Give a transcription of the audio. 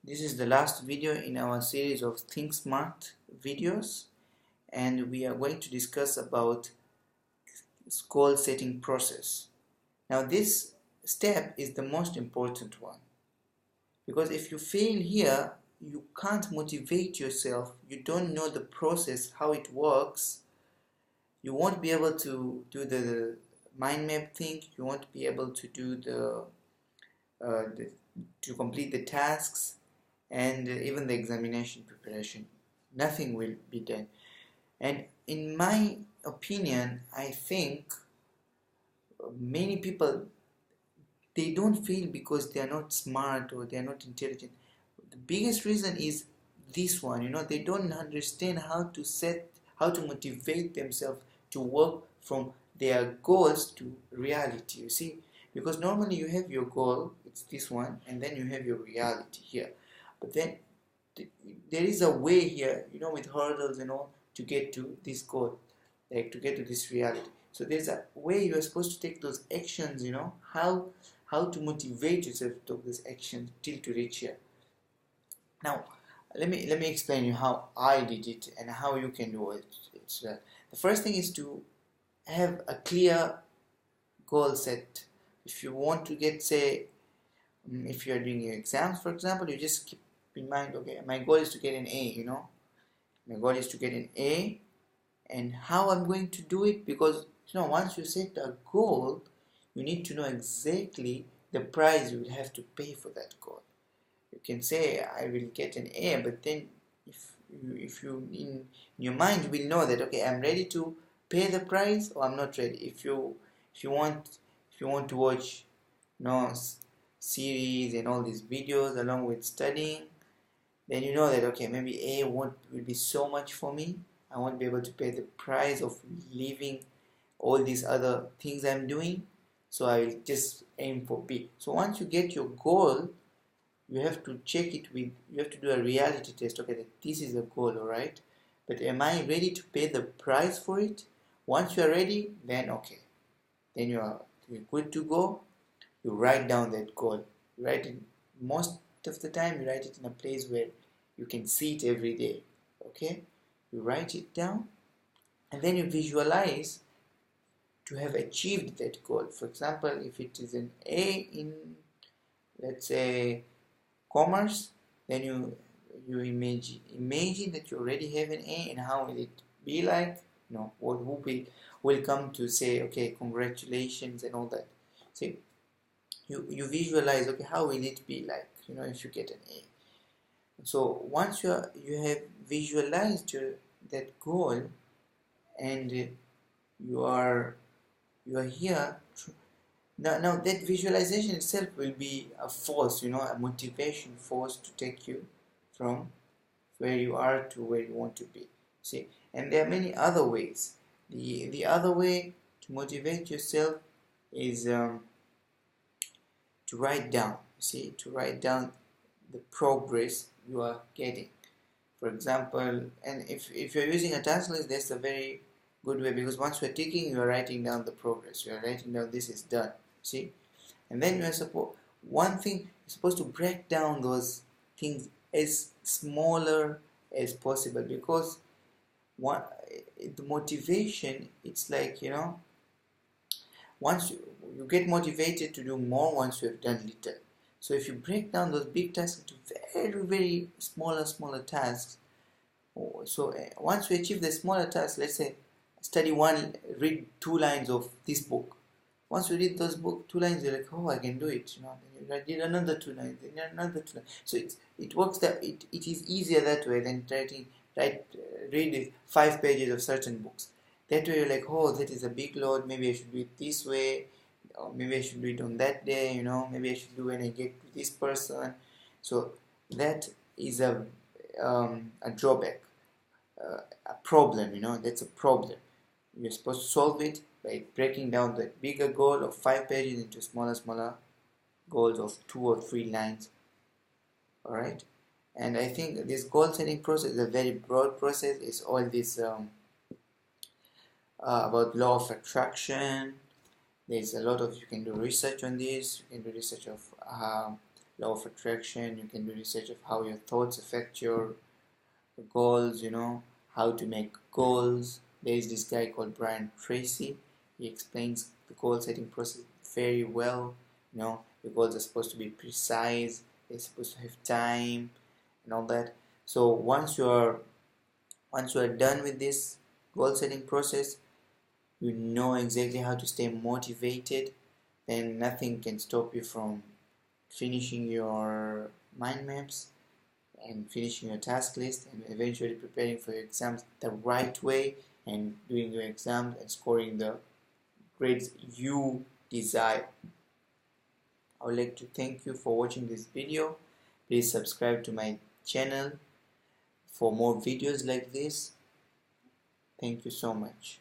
This is the last video in our series of Think Smart videos, and we are going to discuss about goal setting process. Now this step is the most important one, because if you fail here, you can't motivate yourself, you don't know the process, how it works, you won't be able to do the mind map thing, you won't be able to do to complete the tasks, and even the examination preparation. Nothing will be done. And in my opinion, I think many people, they don't fail because they are not smart or they are not intelligent. The biggest reason is this one, they don't understand how to motivate themselves to work from their goals to reality, you see. Because normally you have your goal, it's this one, and then you have your reality here. But then there is a way here, with hurdles and all, to get to this goal, like to get to this reality. So there's a way you are supposed to take those actions, how to motivate yourself to take those actions till to reach here. Now, let me explain you how I did it and how you can do it. The first thing is to have a clear goal set. If you want to get, say, if you are doing your exams, for example, you just keep in mind, okay, my goal is to get an A, my goal is to get an A, and how I'm going to do it, because once you set a goal, you need to know exactly the price you will have to pay for that goal. You can say I will get an A, but then if you in your mind, you will know that, okay, I'm ready to pay the price or I'm not ready. If you want to watch series and all these videos along with studying, then you know that, okay, maybe A will be so much for me, I won't be able to pay the price of leaving all these other things I'm doing, so I will just aim for B. So once you get your goal, you have to check it you have to do a reality test. Okay, that this is a goal, alright, but am I ready to pay the price for it? Once you are ready, then okay, then you're good to go. You write down that goal. You write it, most of the time you write it in a place where you can see it every day. Okay, you write it down, and then you visualize to have achieved that goal. For example, if it is an A in, let's say, commerce, then you imagine that you already have an A, and how will it be like, who will come to say, okay, congratulations and all that. See, you visualize, okay, how will it be like, if you get an A. So once you have visualized that goal, and you are here, now that visualization itself will be a force, a motivation force to take you from where you are to where you want to be. See, and there are many other ways. The other way to motivate yourself is to write down. See, to write down the progress you are getting. For example, and if you're using a task list, that's a very good way, because once you're ticking, you're writing down the progress. You're writing down this is done. See, and then one thing, you're supposed to break down those things as smaller as possible, because the motivation, it's like, once you get motivated to do more once you have done little. So if you break down those big tasks into very, very smaller tasks, so once you achieve the smaller tasks, let's say read 2 lines of this book. Once you read those 2 lines, you're like, oh, I can do it. Then you read another 2 lines, then another 2 lines. So it works that it is easier that way than read 5 pages of certain books. That way you're like, oh, that is a big load. Maybe I should do it this way, or maybe I should do it on that day. Maybe I should do when I get to this person. So that is a drawback, a problem. That's a problem. You're supposed to solve it by breaking down the bigger goal of 5 pages into smaller goals of 2 or 3 lines. Alright, and I think this goal setting process is a very broad process. It's all this about law of attraction. There's a lot of, you can do research on this. You can do research of law of attraction. You can do research of how your thoughts affect your goals, how to make goals. There is this guy called Brian Tracy. He explains the goal setting process very well. Your goals are supposed to be precise, they're supposed to have time and all that. So once you are done with this goal setting process, you know exactly how to stay motivated, then nothing can stop you from finishing your mind maps and finishing your task list and eventually preparing for your exams the right way and doing your exams and scoring the grades you desire. I would like to thank you for watching this video. Please subscribe to my channel for more videos like this. Thank you so much.